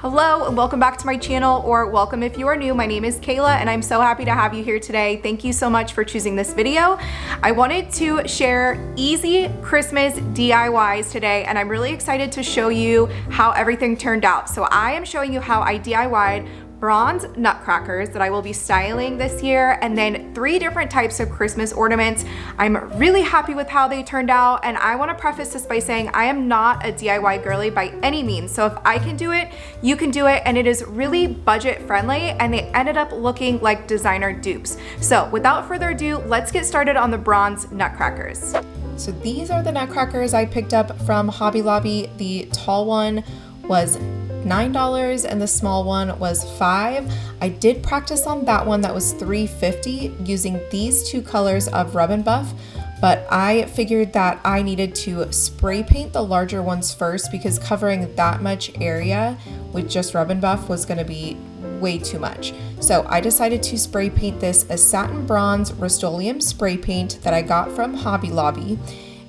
Hello and welcome back to my channel, or welcome if you are new. My name is Kayla and I'm so happy to have you here today. Thank you so much for choosing this video. I wanted to share easy Christmas DIYs today and I'm really excited to show you how everything turned out. So I am showing you how I DIY'd bronze nutcrackers that I will be styling this year, and then 3 different types of Christmas ornaments. I'm really happy with how they turned out, and I want to preface this by saying I am not a DIY girly by any means. So if I can do it, you can do it, and it is really budget friendly, and they ended up looking like designer dupes. So without further ado, let's get started on the bronze nutcrackers. So these are the nutcrackers I picked up from Hobby Lobby. The tall one was $9 and the small one was $5. I did practice on that one, that was $3.50, using these 2 colors of Rub and Buff, but I figured that I needed to spray paint the larger ones first because covering that much area with just Rub and Buff was going to be way too much. So I decided to spray paint this a satin bronze Rust-Oleum spray paint that I got from Hobby Lobby.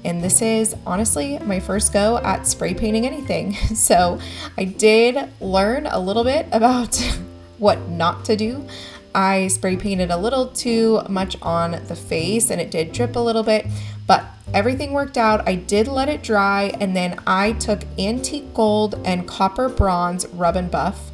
And this is honestly my first go at spray painting anything. So I did learn a little bit about what not to do. I spray painted a little too much on the face and it did drip a little bit, but everything worked out. I did let it dry, and then I took antique gold and copper bronze Rub and Buff,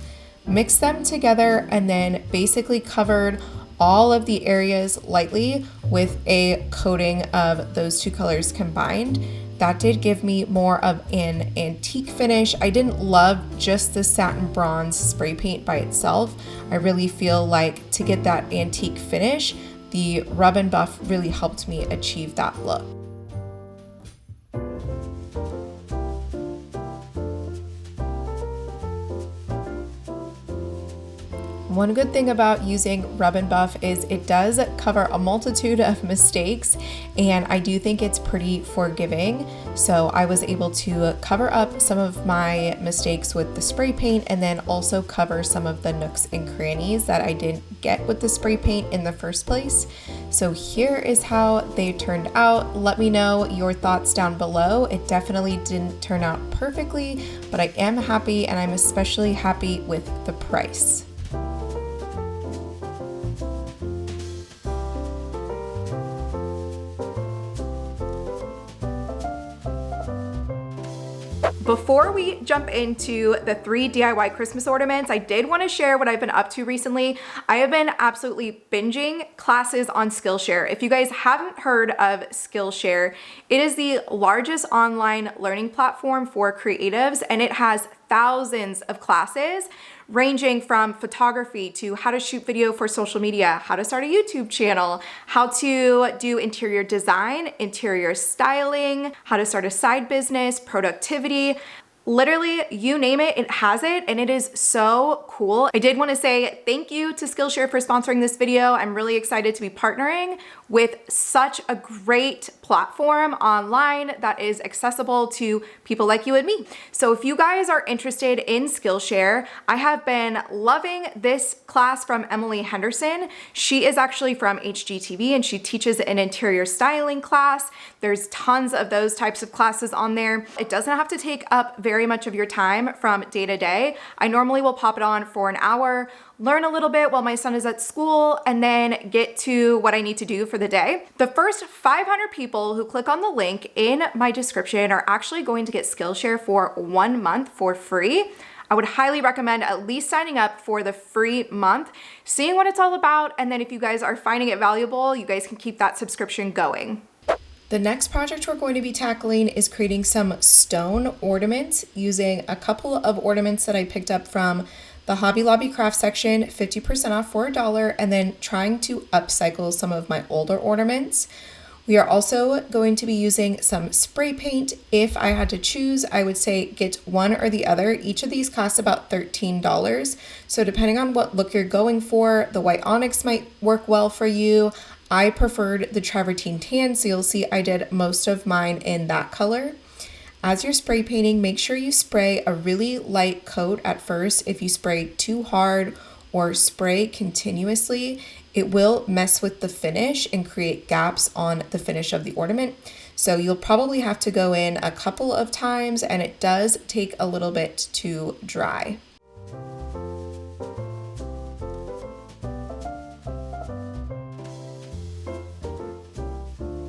mixed them together, and then basically covered all of the areas lightly with a coating of those 2 colors combined. That did give me more of an antique finish. I didn't love just the satin bronze spray paint by itself. I really feel like to get that antique finish, the Rub and Buff really helped me achieve that look. One good thing about using Rub and Buff is it does cover a multitude of mistakes, and I do think it's pretty forgiving. So I was able to cover up some of my mistakes with the spray paint, and then also cover some of the nooks and crannies that I didn't get with the spray paint in the first place. So here is how they turned out. Let me know your thoughts down below. It definitely didn't turn out perfectly, but I am happy, and I'm especially happy with the price. Before we jump into the 3 DIY Christmas ornaments, I did want to share what I've been up to recently. I have been absolutely binging classes on Skillshare. If you guys haven't heard of Skillshare, it is the largest online learning platform for creatives, and it has thousands of classes ranging from photography to how to shoot video for social media, how to start a YouTube channel, how to do interior design, interior styling, how to start a side business, productivity. Literally, you name it, it has it, and it is so cool. I did want to say thank you to Skillshare for sponsoring this video. I'm really excited to be partnering with such a great platform online that is accessible to people like you and me. So if you guys are interested in Skillshare, I have been loving this class from Emily Henderson. She is actually from HGTV and she teaches an interior styling class. There's tons of those types of classes on there. It doesn't have to take up very much of your time from day to day. I normally will pop it on for an hour, learn a little bit while my son is at school, and then get to what I need to do for the day. The first 500 people who click on the link in my description are actually going to get Skillshare for 1 month for free. I would highly recommend at least signing up for the free month, seeing what it's all about, and then if you guys are finding it valuable, you guys can keep that subscription going. The next project we're going to be tackling is creating some stone ornaments using a couple of ornaments that I picked up from the Hobby Lobby craft section, 50% off for $1, and then trying to upcycle some of my older ornaments. We are also going to be using some spray paint. If I had to choose, I would say get one or the other. Each of these costs about $13. So depending on what look you're going for, the white onyx might work well for you. I preferred the travertine tan, so you'll see I did most of mine in that color. As you're spray painting, make sure you spray a really light coat at first. If you spray too hard or spray continuously, it will mess with the finish and create gaps on the finish of the ornament. So you'll probably have to go in a couple of times, and it does take a little bit to dry.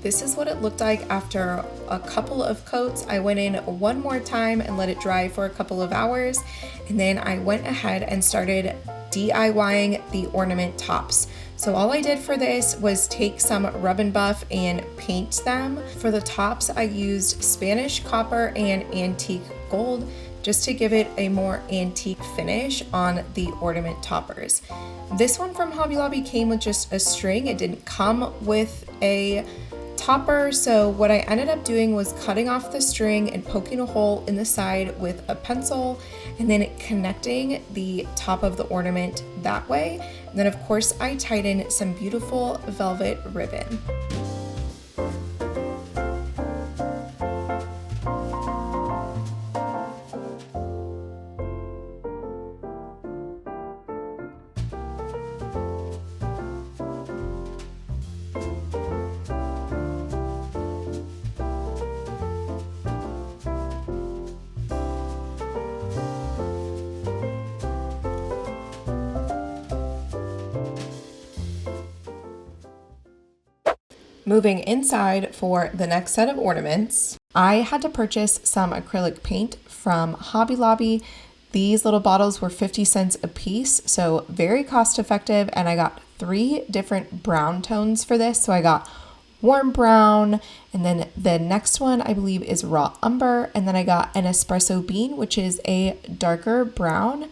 this is what it looked like after a couple of coats. I went in one more time and let it dry for a couple of hours, and then I went ahead and started DIYing the ornament tops. So all I did for this was take some rub and buff and paint them. For the tops, I used Spanish copper and antique gold just to give it a more antique finish on the ornament toppers. This one from Hobby Lobby came with just a string. It didn't come with a topper, so what I ended up doing was cutting off the string and poking a hole in the side with a pencil, and then connecting the top of the ornament that way. And then of course I tied in some beautiful velvet ribbon. Moving inside for the next set of ornaments, I had to purchase some acrylic paint from Hobby Lobby. These little bottles were 50 cents a piece, so very cost effective, and I got 3 different brown tones for this. So I got warm brown, and then the next one I believe is raw umber, and then I got an espresso bean, which is a darker brown.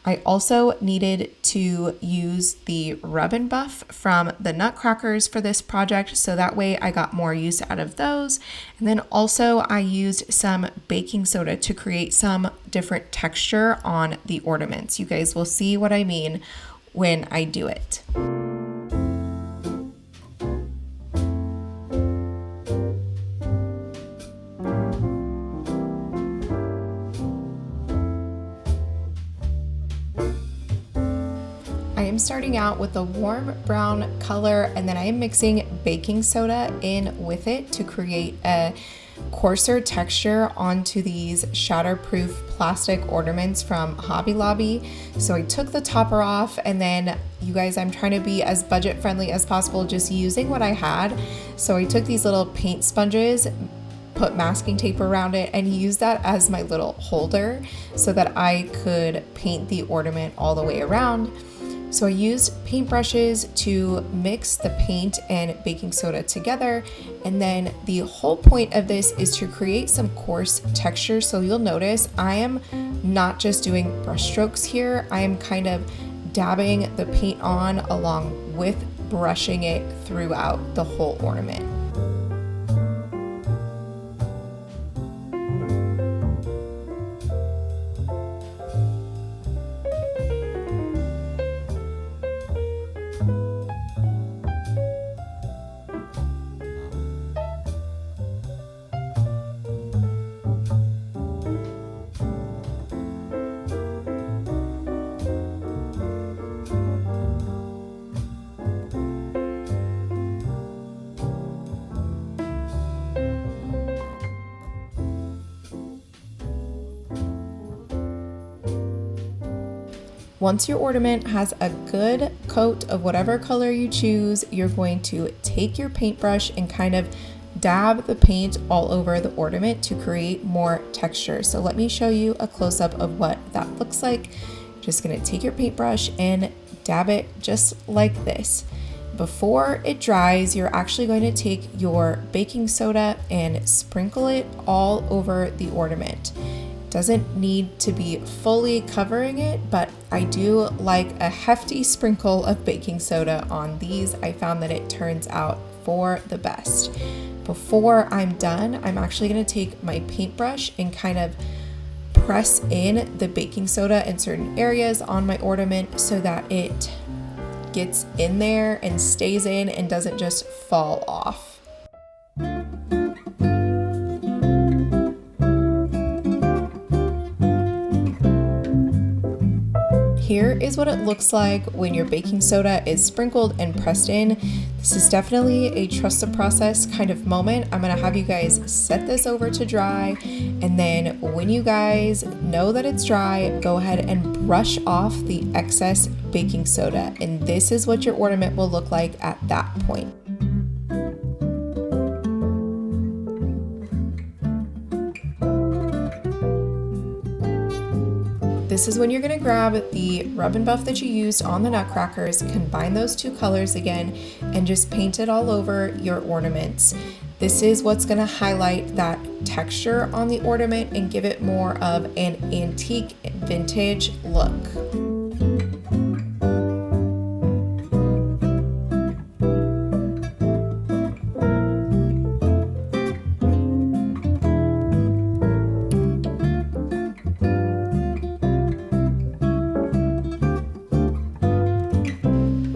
I also needed to use the rub and buff from the Nutcrackers for this project, so that way I got more use out of those. And then also I used some baking soda to create some different texture on the ornaments. You guys will see what I mean when I do it. I am starting out with a warm brown color, and then I am mixing baking soda in with it to create a coarser texture onto these shatterproof plastic ornaments from Hobby Lobby. So I took the topper off, and then you guys, I'm trying to be as budget friendly as possible, just using what I had. So I took these little paint sponges, put masking tape around it, and used that as my little holder so that I could paint the ornament all the way around. So I used paintbrushes to mix the paint and baking soda together, and then the whole point of this is to create some coarse texture. So you'll notice I am not just doing brush strokes here, I am kind of dabbing the paint on along with brushing it throughout the whole ornament. Once your ornament has a good coat of whatever color you choose, you're going to take your paintbrush and kind of dab the paint all over the ornament to create more texture. So let me show you a close-up of what that looks like. Just gonna take your paintbrush and dab it just like this. Before it dries, you're actually going to take your baking soda and sprinkle it all over the ornament. Doesn't need to be fully covering it, but I do like a hefty sprinkle of baking soda on these. I found that it turns out for the best. Before I'm done, I'm actually going to take my paintbrush and kind of press in the baking soda in certain areas on my ornament so that it gets in there and stays in and doesn't just fall off. Here is what it looks like when your baking soda is sprinkled and pressed in. This is definitely a trust the process kind of moment. I'm gonna have you guys set this over to dry, and then when you guys know that it's dry, go ahead and brush off the excess baking soda, and this is what your ornament will look like at that point. this is when you're gonna grab the rub and buff that you used on the nutcrackers, combine those two colors again, and just paint it all over your ornaments. This is what's gonna highlight that texture on the ornament and give it more of an antique vintage look.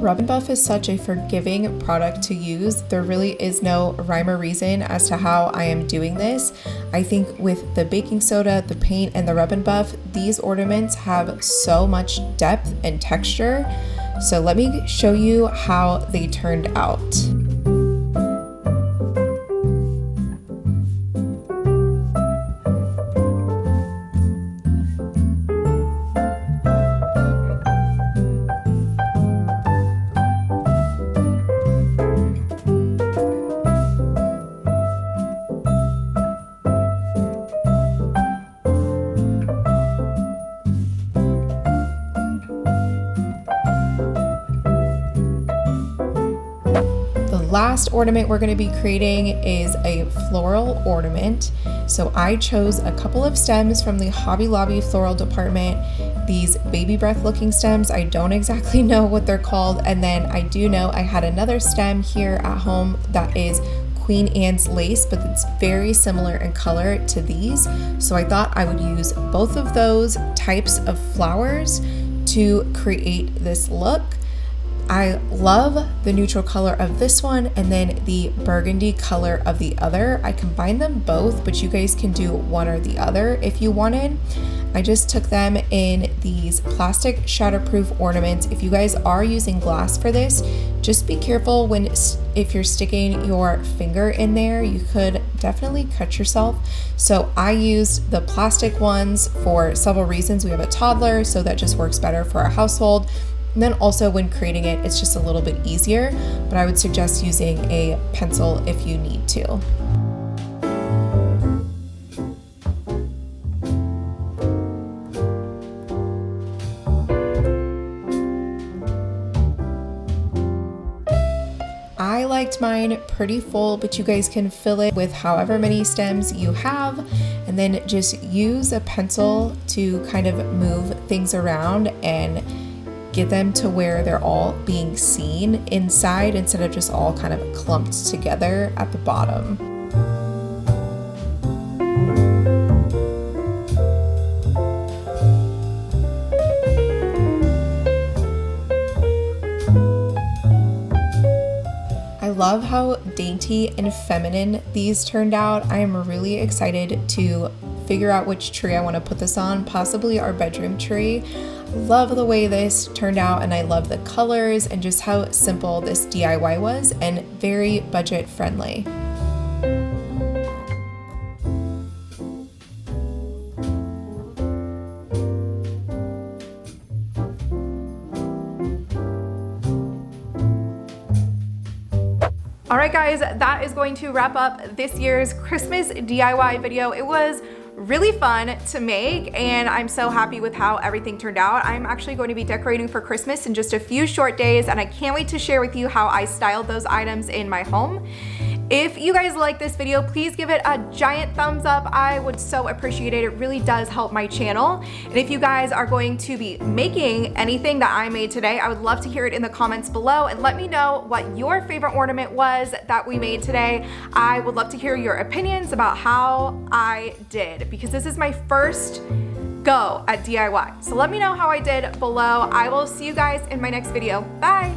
Rub and Buff is such a forgiving product to use. There really is no rhyme or reason as to how I am doing this. I think with the baking soda, the paint, and the Rub and Buff, these ornaments have so much depth and texture. So let me show you how they turned out. Last ornament we're going to be creating is a floral ornament. So I chose a couple of stems from the Hobby Lobby floral department, these baby breath looking stems. I don't exactly know what they're called, and then I do know I had another stem here at home that is Queen Anne's lace, but it's very similar in color to these. So I thought I would use both of those types of flowers to create this look. I love the neutral color of this one and then the burgundy color of the other. I combined them both, but you guys can do one or the other if you wanted. I just took them in these plastic shatterproof ornaments. If you guys are using glass for this, just be careful if you're sticking your finger in there, you could definitely cut yourself. So I used the plastic ones for several reasons. We have a toddler, so that just works better for our household. And then also when creating it, it's just a little bit easier, but I would suggest using a pencil if you need to. I liked mine pretty full, but you guys can fill it with however many stems you have, and then just use a pencil to kind of move things around and get them to where they're all being seen inside instead of just all kind of clumped together at the bottom. I love how dainty and feminine these turned out. I am really excited to figure out which tree I want to put this on, possibly our bedroom tree. Love the way this turned out, and I love the colors and just how simple this DIY was and very budget friendly. All right guys, that is going to wrap up this year's Christmas DIY video. It was really fun to make, and I'm so happy with how everything turned out. I'm actually going to be decorating for Christmas in just a few short days, and I can't wait to share with you how I styled those items in my home. If you guys like this video, please give it a giant thumbs up. I would so appreciate it. It really does help my channel. And if you guys are going to be making anything that I made today, I would love to hear it in the comments below and let me know what your favorite ornament was that we made today. I would love to hear your opinions about how I did, because this is my first go at DIY. So let me know how I did below. I will see you guys in my next video. Bye.